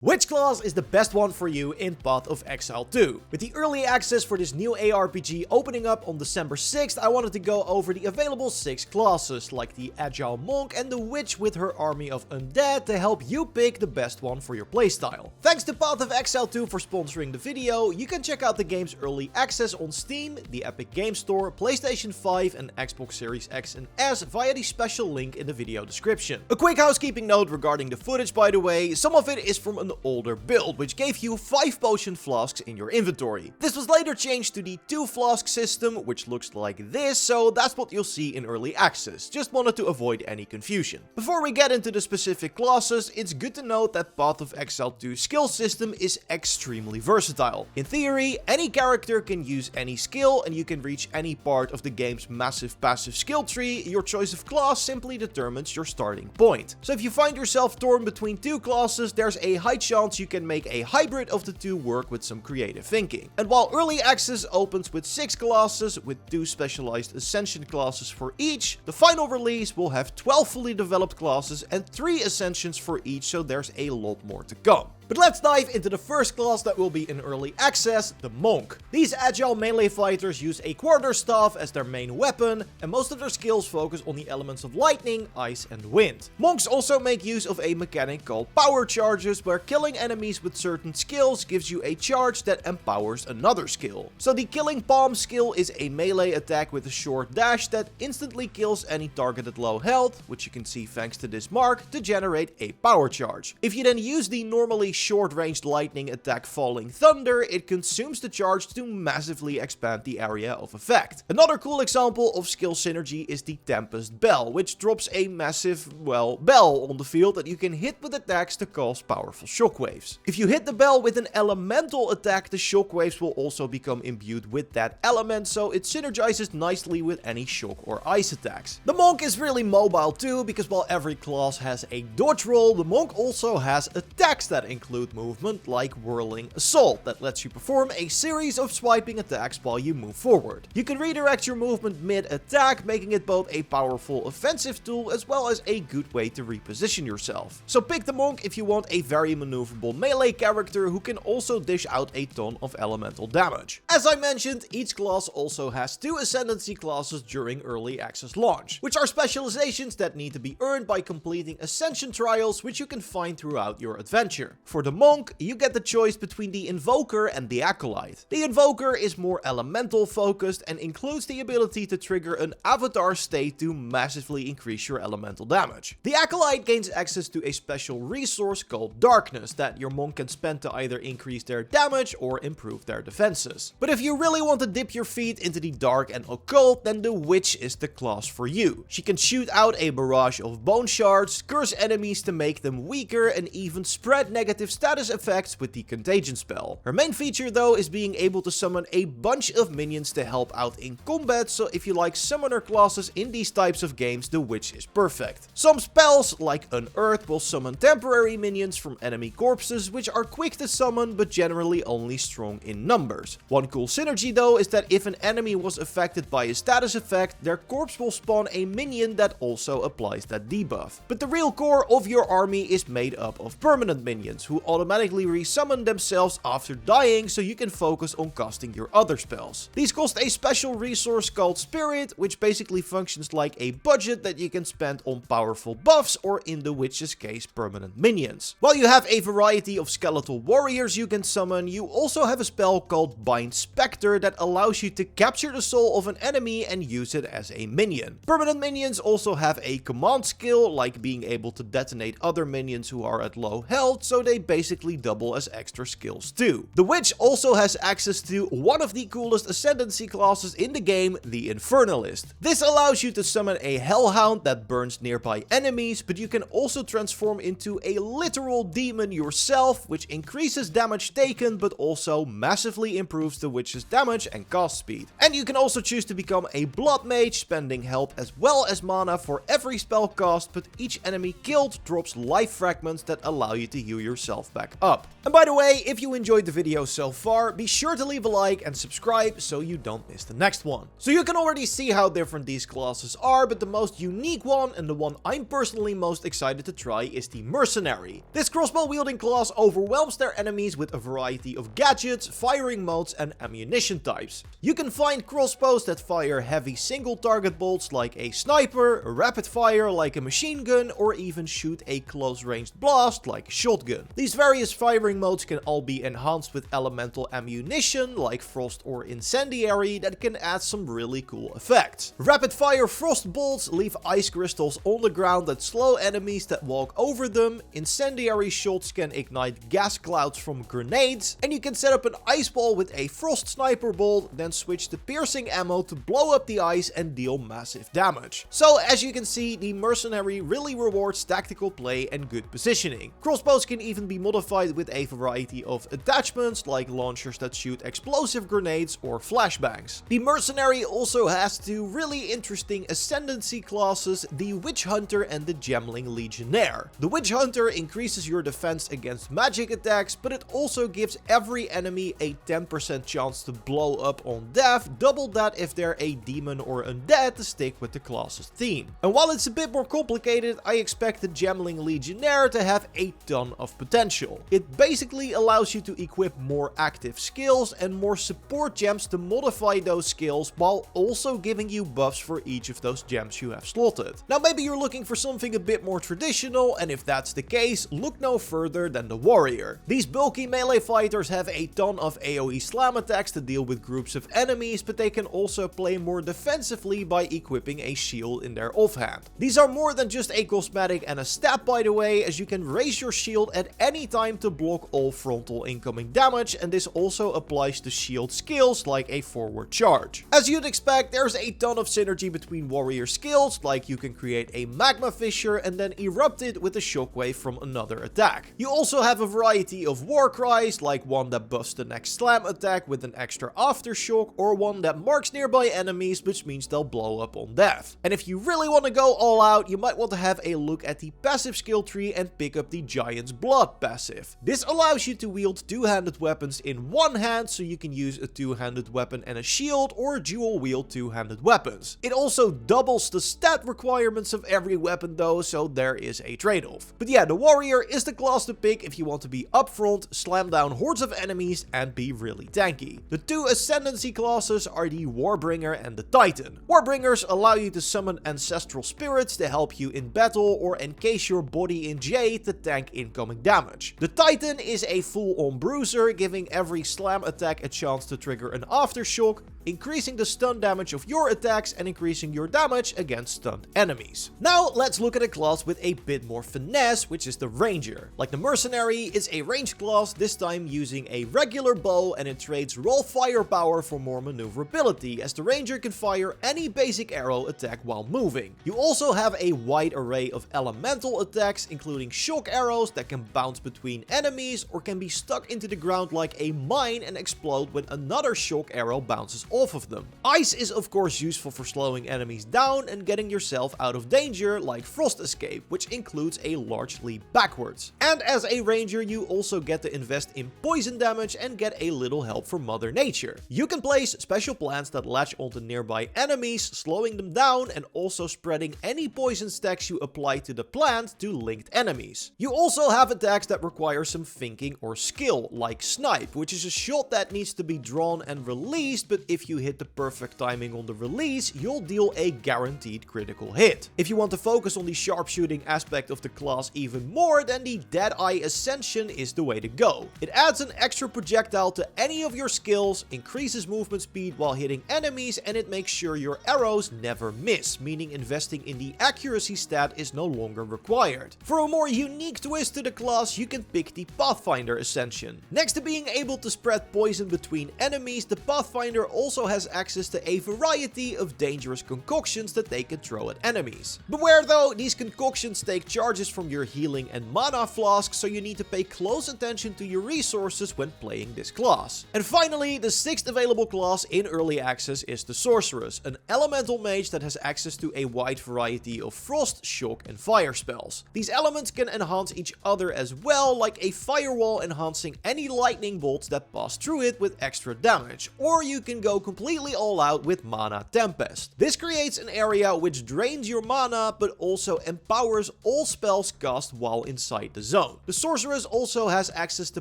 Which class is the best one for you in Path of Exile 2? With the early access for this new ARPG opening up on December 6th, I wanted to go over the available 6 classes, like the Agile Monk and the Witch with her army of undead to help you pick the best one for your playstyle. Thanks to Path of Exile 2 for sponsoring the video. You can check out the game's early access on Steam, the Epic Games Store, PlayStation 5 and Xbox Series X and S via the special link in the video description. A quick housekeeping note regarding the footage, by the way. Some of it is from an older build, which gave you 5 potion flasks in your inventory. This was later changed to the 2 flask system, which looks like this, so that's what you'll see in early access. Just wanted to avoid any confusion. Before we get into the specific classes, it's good to note that Path of Exile 2's skill system is extremely versatile. In theory, any character can use any skill and you can reach any part of the game's massive passive skill tree. Your choice of class simply determines your starting point. So if you find yourself torn between 2 classes, there's a high chance you can make a hybrid of the 2 work with some creative thinking. And while early access opens with 6 classes with 2 specialized ascension classes for each, the final release will have 12 fully developed classes and 3 ascensions for each, so there's a lot more to come. But let's dive into the first class that will be in early access, the Monk. These agile melee fighters use a quarterstaff as their main weapon, and most of their skills focus on the elements of lightning, ice and wind. Monks also make use of a mechanic called power charges, where killing enemies with certain skills gives you a charge that empowers another skill. So the Killing Palm skill is a melee attack with a short dash that instantly kills any target at low health, which you can see thanks to this mark, to generate a power charge. If you then use the normally short-ranged lightning attack Falling Thunder, it consumes the charge to massively expand the area of effect. Another cool example of skill synergy is the Tempest Bell, which drops a massive, bell on the field that you can hit with attacks to cause powerful shockwaves. If you hit the bell with an elemental attack, the shockwaves will also become imbued with that element, so it synergizes nicely with any shock or ice attacks. The Monk is really mobile too, because while every class has a dodge roll, the Monk also has attacks that include movement, like Whirling Assault, that lets you perform a series of swiping attacks while you move forward. You can redirect your movement mid-attack, making it both a powerful offensive tool as well as a good way to reposition yourself. So pick the Monk if you want a very maneuverable melee character who can also dish out a ton of elemental damage. As I mentioned, each class also has 2 ascendancy classes during early access launch, which are specializations that need to be earned by completing ascension trials, which you can find throughout your adventure. For the Monk, you get the choice between the Invoker and the Acolyte. The Invoker is more elemental focused and includes the ability to trigger an avatar state to massively increase your elemental damage. The Acolyte gains access to a special resource called Darkness that your Monk can spend to either increase their damage or improve their defenses. But if you really want to dip your feet into the dark and occult, then the Witch is the class for you. She can shoot out a barrage of bone shards, curse enemies to make them weaker, and even spread negative status effects with the Contagion spell. Her main feature though is being able to summon a bunch of minions to help out in combat, so if you like summoner classes in these types of games, the Witch is perfect. Some spells, like Unearth, will summon temporary minions from enemy corpses, which are quick to summon but generally only strong in numbers. One cool synergy though is that if an enemy was affected by a status effect, their corpse will spawn a minion that also applies that debuff. But the real core of your army is made up of permanent minions, who automatically resummon themselves after dying, so you can focus on casting your other spells. These cost a special resource called Spirit, which basically functions like a budget that you can spend on powerful buffs or, in the Witch's case, permanent minions. While you have a variety of skeletal warriors you can summon, you also have a spell called Bind Spectre that allows you to capture the soul of an enemy and use it as a minion. Permanent minions also have a command skill, like being able to detonate other minions who are at low health, so they basically double as extra skills too. The Witch also has access to one of the coolest ascendancy classes in the game, the Infernalist. This allows you to summon a Hellhound that burns nearby enemies, but you can also transform into a literal demon yourself, which increases damage taken but also massively improves the Witch's damage and cast speed. And you can also choose to become a Blood Mage, spending health as well as mana for every spell cast, but each enemy killed drops life fragments that allow you to heal yourself back up. And by the way, if you enjoyed the video so far, be sure to leave a like and subscribe so you don't miss the next one. So you can already see how different these classes are, but the most unique one, and the one I'm personally most excited to try, is the Mercenary. This crossbow wielding class overwhelms their enemies with a variety of gadgets, firing modes and ammunition types. You can find crossbows that fire heavy single target bolts like a sniper, a rapid fire like a machine gun, or even shoot a close ranged blast like a shotgun. These various firing modes can all be enhanced with elemental ammunition like frost or incendiary that can add some really cool effects. Rapid fire frost bolts leave ice crystals on the ground that slow enemies that walk over them. Incendiary shots can ignite gas clouds from grenades, and you can set up an ice ball with a frost sniper bolt, then switch to piercing ammo to blow up the ice and deal massive damage. So as you can see, the Mercenary really rewards tactical play and good positioning. Crossbows can even be modified with a variety of attachments like launchers that shoot explosive grenades or flashbangs. The Mercenary also has two really interesting ascendancy classes, the Witch Hunter and the Gemling Legionnaire. The Witch Hunter increases your defense against magic attacks, but it also gives every enemy a 10% chance to blow up on death, double that if they're a demon or undead to stick with the class's theme. And while it's a bit more complicated, I expect the Gemling Legionnaire to have a ton of potential. It basically allows you to equip more active skills and more support gems to modify those skills, while also giving you buffs for each of those gems you have slotted. Now maybe you're looking for something a bit more traditional, and if that's the case, look no further than the Warrior. These bulky melee fighters have a ton of AoE slam attacks to deal with groups of enemies, but they can also play more defensively by equipping a shield in their offhand. These are more than just a cosmetic and a stat, by the way, as you can raise your shield at any time to block all frontal incoming damage, and this also applies to shield skills like a forward charge. As you'd expect, there's a ton of synergy between warrior skills, like you can create a magma fissure and then erupt it with a shockwave from another attack. You also have a variety of war cries, like one that buffs the next slam attack with an extra aftershock, or one that marks nearby enemies, which means they'll blow up on death. And if you really want to go all out, you might want to have a look at the passive skill tree and pick up the Giant's Blood passive. This allows you to wield two-handed weapons in one hand, so you can use a two-handed weapon and a shield, or dual wield two-handed weapons. It also doubles the stat requirements of every weapon though, so there is a trade-off. But yeah, the Warrior is the class to pick if you want to be upfront, slam down hordes of enemies, and be really tanky. The two ascendancy classes are the Warbringer and the Titan. Warbringers allow you to summon ancestral spirits to help you in battle or encase your body in jade to tank incoming damage. The Titan is a full-on bruiser, giving every slam attack a chance to trigger an aftershock, increasing the stun damage of your attacks and increasing your damage against stunned enemies. Now let's look at a class with a bit more finesse, which is the Ranger. Like the Mercenary, it's a ranged class, this time using a regular bow, and it trades raw firepower for more maneuverability, as the Ranger can fire any basic arrow attack while moving. You also have a wide array of elemental attacks, including shock arrows that can bounce between enemies or can be stuck into the ground like a mine and explode when another shock arrow bounces off of them. Ice is of course useful for slowing enemies down and getting yourself out of danger, like Frost Escape, which includes a large leap backwards. And as a Ranger, you also get to invest in poison damage and get a little help from Mother Nature. You can place special plants that latch onto nearby enemies, slowing them down and also spreading any poison stacks you apply to the plant to linked enemies. You also have attacks that require some thinking or skill, like Snipe, which is a shot that needs to be drawn and released, but if you hit the perfect timing on the release, you'll deal a guaranteed critical hit. If you want to focus on the sharpshooting aspect of the class even more, then the Deadeye Ascension is the way to go. It adds an extra projectile to any of your skills, increases movement speed while hitting enemies, and it makes sure your arrows never miss, meaning investing in the accuracy stat is no longer required. For a more unique twist to the class, you can pick the Pathfinder Ascension. Next to being able to spread poison between enemies, the Pathfinder also has access to a variety of dangerous concoctions that they can throw at enemies. Beware though, these concoctions take charges from your healing and mana flask, so you need to pay close attention to your resources when playing this class. And finally, the sixth available class in early access is the Sorceress, an elemental mage that has access to a wide variety of frost, shock and fire spells. These elements can enhance each other as well, like a firewall enhancing any lightning bolts that pass through it with extra damage, or you can go completely all out with Mana Tempest. This creates an area which drains your mana but also empowers all spells cast while inside the zone. own. The Sorceress also has access to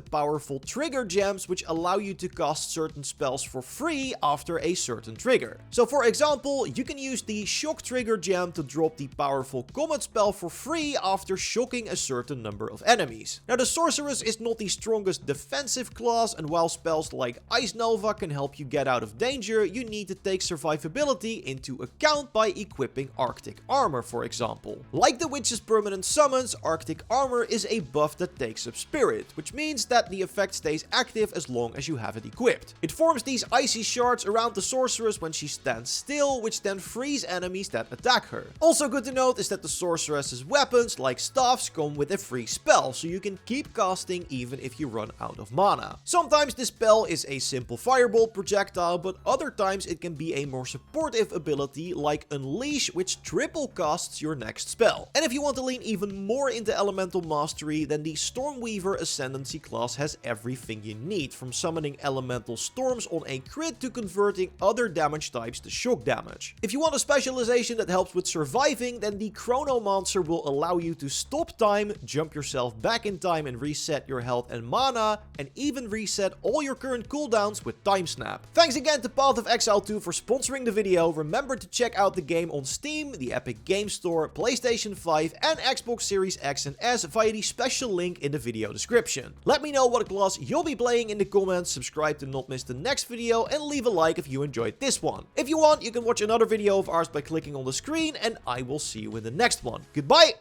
powerful trigger gems, which allow you to cast certain spells for free after a certain trigger. So for example, you can use the shock trigger gem to drop the powerful combat spell for free after shocking a certain number of enemies. Now the Sorceress is not the strongest defensive class, and while spells like Ice Nova can help you get out of danger, you need to take survivability into account by equipping Arctic armor, for example. Like the Witch's permanent summons, Arctic armor is a buff that takes up spirit, which means that the effect stays active as long as you have it equipped. It forms these icy shards around the Sorceress when she stands still, which then freeze enemies that attack her. Also good to note is that the Sorceress's weapons, like staffs, come with a free spell, so you can keep casting even if you run out of mana. Sometimes this spell is a simple fireball projectile, but other times it can be a more supportive ability like Unleash, which triple casts your next spell. And if you want to lean even more into elemental mastery, then the Stormweaver Ascendancy class has everything you need, from summoning elemental storms on a crit to converting other damage types to shock damage. If you want a specialization that helps with surviving, then the Chronomancer will allow you to stop time, jump yourself back in time and reset your health and mana, and even reset all your current cooldowns with Time Snap. Thanks again to Path of Exile 2 for sponsoring the video. Remember to check out the game on Steam, the Epic Games Store, PlayStation 5 and Xbox Series X and S via the special link in the video description. Let me know what class you'll be playing in the comments, subscribe to not miss the next video, and leave a like if you enjoyed this one. If you want, you can watch another video of ours by clicking on the screen, and I will see you in the next one. Goodbye!